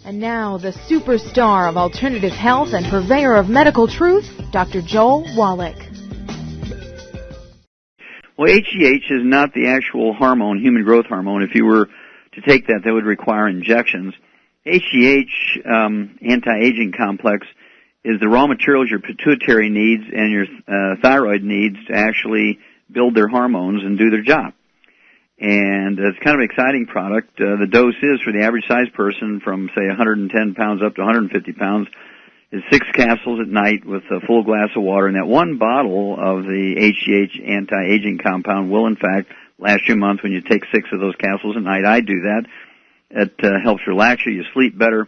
And now, the superstar of alternative health and purveyor of medical truth, Dr. Joel Wallach. Well, H.G.H is not the actual hormone, human growth hormone. If you were to take that, that would require injections. H.G.H, anti-aging complex, is the raw materials your pituitary needs and your thyroid needs to actually build their hormones and do their job. And it's kind of an exciting product. The dose is, for the average size person from, say, 110 pounds up to 150 pounds, is 6 capsules at night with a full glass of water. And that one bottle of the H.G.H anti-aging compound will, in fact, last you a month when you take 6 of those capsules at night. I do that. It helps relax you. You sleep better.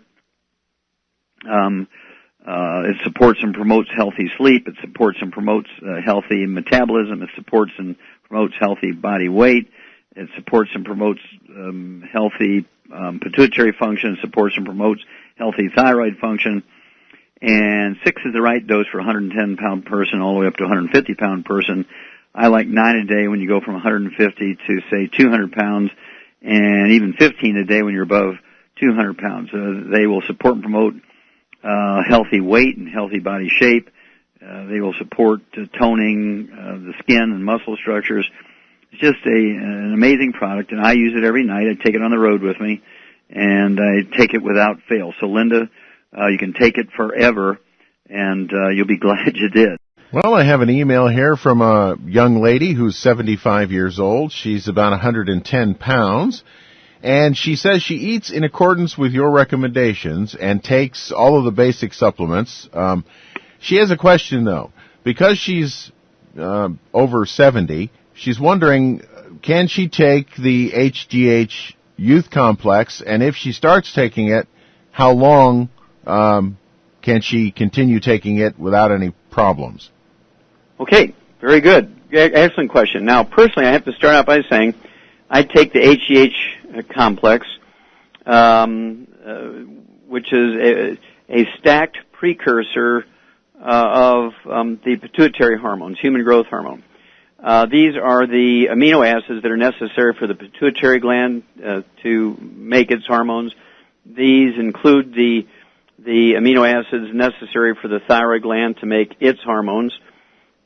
It supports and promotes healthy sleep. It supports and promotes healthy metabolism. It supports and promotes healthy body weight. It supports and promotes healthy pituitary function. It supports and promotes healthy thyroid function. And 6 is the right dose for a 110-pound person all the way up to a 150-pound person. I like 9 a day when you go from 150 to, say, 200 pounds, and even 15 a day when you're above 200 pounds. They will support and promote healthy weight and healthy body shape. They will support toning the skin and muscle structures. It's just an amazing product, and I use it every night. I take it on the road with me, and I take it without fail. So, Linda, you can take it forever, and you'll be glad you did. Well, I have an email here from a young lady who's 75 years old. She's about 110 pounds, and she says she eats in accordance with your recommendations and takes all of the basic supplements. She has a question, though. Because she's over 70, she's wondering, can she take the H.G.H Youth Complex, and if she starts taking it, how long can she continue taking it without any problems? Okay, very good. Excellent question. Now, personally, I have to start out by saying I take the H.G.H complex, which is a stacked precursor of the pituitary hormones, human growth hormone. These are the amino acids that are necessary for the pituitary gland to make its hormones. These include the amino acids necessary for the thyroid gland to make its hormones.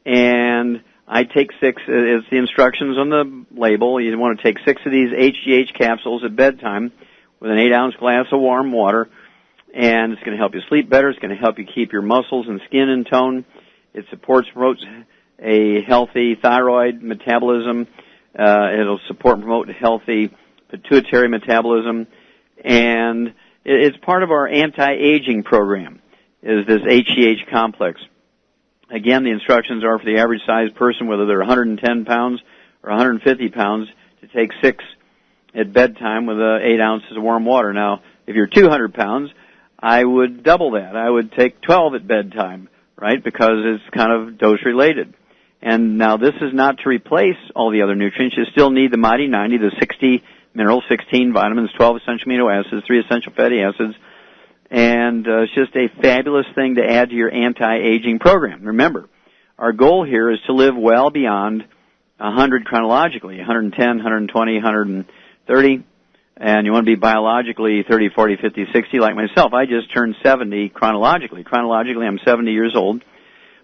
And I take 6, it's the instructions on the label. You want to take 6 of these H.G.H capsules at bedtime with an 8-ounce glass of warm water. And it's going to help you sleep better. It's going to help you keep your muscles and skin in tone. It supports, promotes a healthy thyroid metabolism. It'll support and promote healthy pituitary metabolism. And it's part of our anti-aging program, is this H.G.H complex. Again, the instructions are for the average-sized person, whether they're 110 pounds or 150 pounds, to take 6 at bedtime with 8 ounces of warm water. Now, if you're 200 pounds, I would double that. I would take 12 at bedtime, right, because it's kind of dose-related. And now this is not to replace all the other nutrients. You still need the Mighty 90, the 60 minerals, 16 vitamins, 12 essential amino acids, 3 essential fatty acids, and it's just a fabulous thing to add to your anti-aging program. Remember, our goal here is to live well beyond 100 chronologically, 110, 120, 130, and you want to be biologically 30, 40, 50, 60 like myself. I just turned 70 chronologically. Chronologically, I'm 70 years old.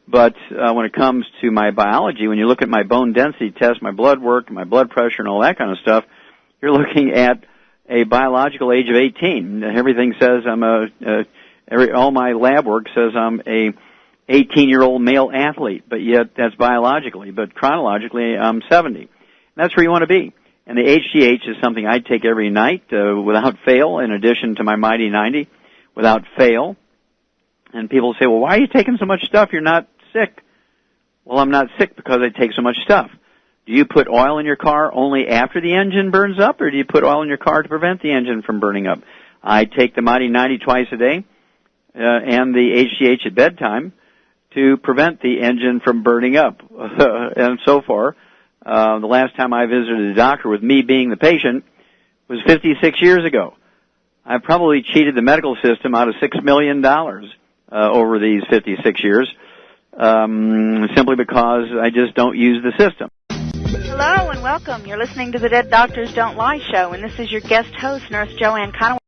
But when it comes to my biology, when you look at my bone density test, my blood work, my blood pressure, and all that kind of stuff, you're looking at a biological age of 18. Everything says all my lab work says I'm a 18-year-old male athlete, but yet that's biologically. But chronologically, I'm 70. That's where you want to be. And the H.G.H is something I take every night without fail, in addition to my Mighty 90, without fail. And people say, well, why are you taking so much stuff? You're not sick. Well, I'm not sick because I take so much stuff. Do you put oil in your car only after the engine burns up, or do you put oil in your car to prevent the engine from burning up? I take the Mighty 90 twice a day and the H.G.H at bedtime to prevent the engine from burning up. And so far, the last time I visited a doctor with me being the patient was 56 years ago. I've probably cheated the medical system out of $6 million over these 56 years, simply because I just don't use the system. Hello and welcome. You're listening to the Dead Doctors Don't Lie show, and this is your guest host, Nurse Joanne Conaway.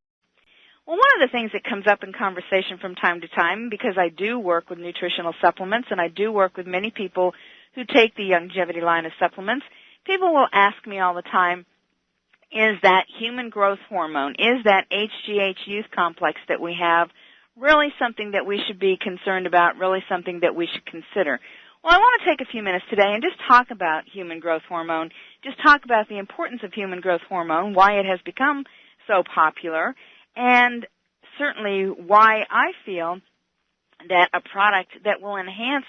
Well, one of the things that comes up in conversation from time to time, because I do work with nutritional supplements and I do work with many people who take the Youngevity line of supplements, people will ask me all the time, is that human growth hormone, is that H.G.H youth complex that we have really something that we should be concerned about, really something that we should consider? Well, I want to take a few minutes today and just talk about human growth hormone, just talk about the importance of human growth hormone, why it has become so popular, and certainly why I feel that a product that will enhance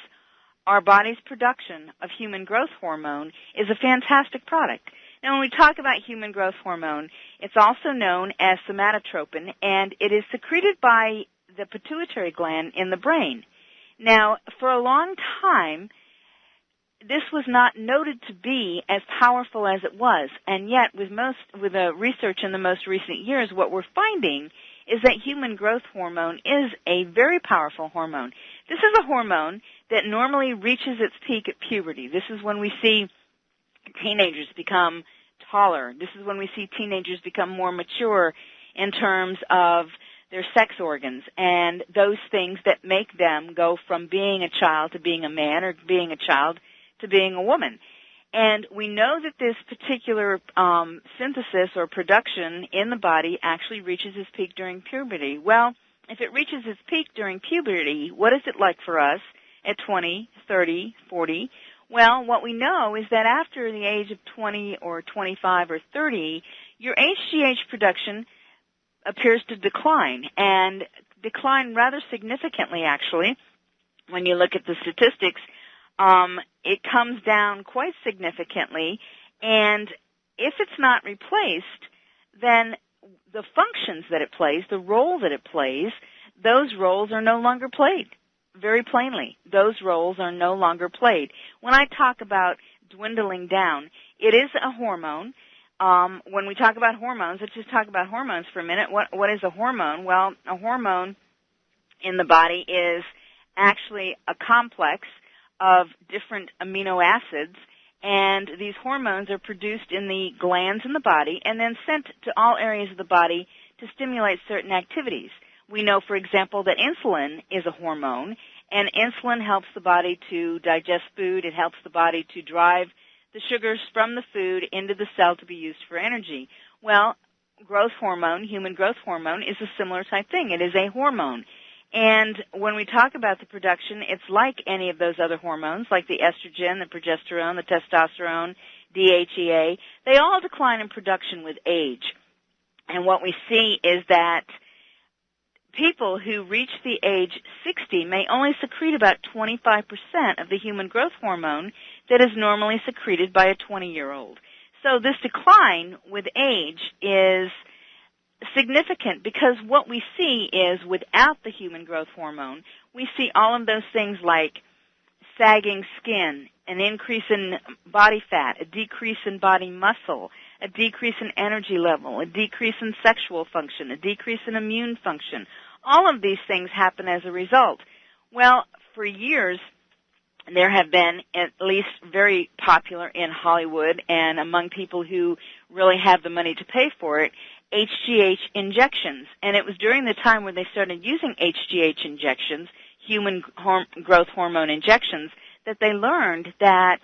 our body's production of human growth hormone is a fantastic product. Now, when we talk about human growth hormone, it's also known as somatotropin, and it is secreted by the pituitary gland in the brain. Now, for a long time, this was not noted to be as powerful as it was, and yet with the research in the most recent years, what we're finding is that human growth hormone is a very powerful hormone. This is a hormone that normally reaches its peak at puberty. This is when we see teenagers become taller. This is when we see teenagers become more mature in terms of their sex organs and those things that make them go from being a child to being a man or being a child to being a woman. And we know that this particular synthesis or production in the body actually reaches its peak during puberty. Well, if it reaches its peak during puberty, what is it like for us at 20, 30, 40? Well, what we know is that after the age of 20 or 25 or 30, your HGH production appears to decline, and decline rather significantly, actually. When you look at the statistics, it comes down quite significantly, and if it's not replaced, then the functions that it plays, the role that it plays, those roles are no longer played. Very plainly, those roles are no longer played. When I talk about dwindling down, it is a hormone. When we talk about hormones, let's just talk about hormones for a minute. What is a hormone? Well, a hormone in the body is actually a complex of different amino acids, and these hormones are produced in the glands in the body and then sent to all areas of the body to stimulate certain activities. We know, for example, that insulin is a hormone, and insulin helps the body to digest food. It helps the body to drive the sugars from the food into the cell to be used for energy. Well, growth hormone, human growth hormone, is a similar type thing. It is a hormone. And when we talk about the production, it's like any of those other hormones, like the estrogen, the progesterone, the testosterone, DHEA. They all decline in production with age. And what we see is that people who reach the age 60 may only secrete about 25% of the human growth hormone that is normally secreted by a 20-year-old. So this decline with age is significant because what we see is without the human growth hormone, we see all of those things like sagging skin, an increase in body fat, a decrease in body muscle, a decrease in energy level, a decrease in sexual function, a decrease in immune function. All of these things happen as a result. Well, for years, there have been, at least very popular in Hollywood and among people who really have the money to pay for it, H.G.H injections. And it was during the time when they started using H.G.H injections, human growth hormone injections, that they learned that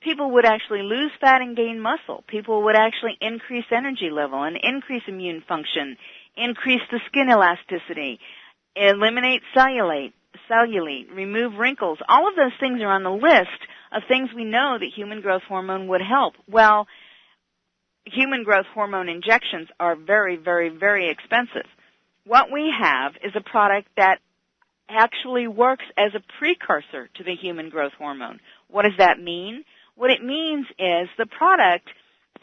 people would actually lose fat and gain muscle. People would actually increase energy level and increase immune function, increase the skin elasticity, eliminate cellulite, remove wrinkles. All of those things are on the list of things we know that human growth hormone would help. Well, human growth hormone injections are very, very, very expensive. What we have is a product that actually works as a precursor to the human growth hormone. What does that mean? What it means is the product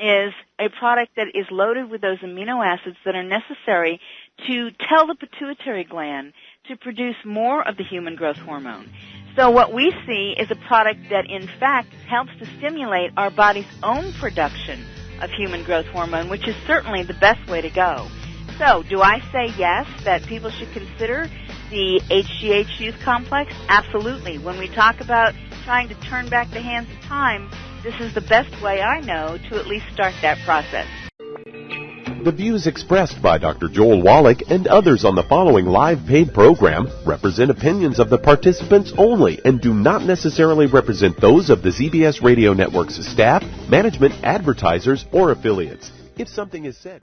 is a product that is loaded with those amino acids that are necessary to tell the pituitary gland to produce more of the human growth hormone. So what we see is a product that, in fact, helps to stimulate our body's own production of human growth hormone, which is certainly the best way to go. So do I say yes, that people should consider the H.G.H youth complex? Absolutely. When we talk about trying to turn back the hands of time, this is the best way I know to at least start that process. The views expressed by Dr. Joel Wallach and others on the following live paid program represent opinions of the participants only and do not necessarily represent those of the ZBS Radio Network's staff, management, advertisers, or affiliates. If something is said...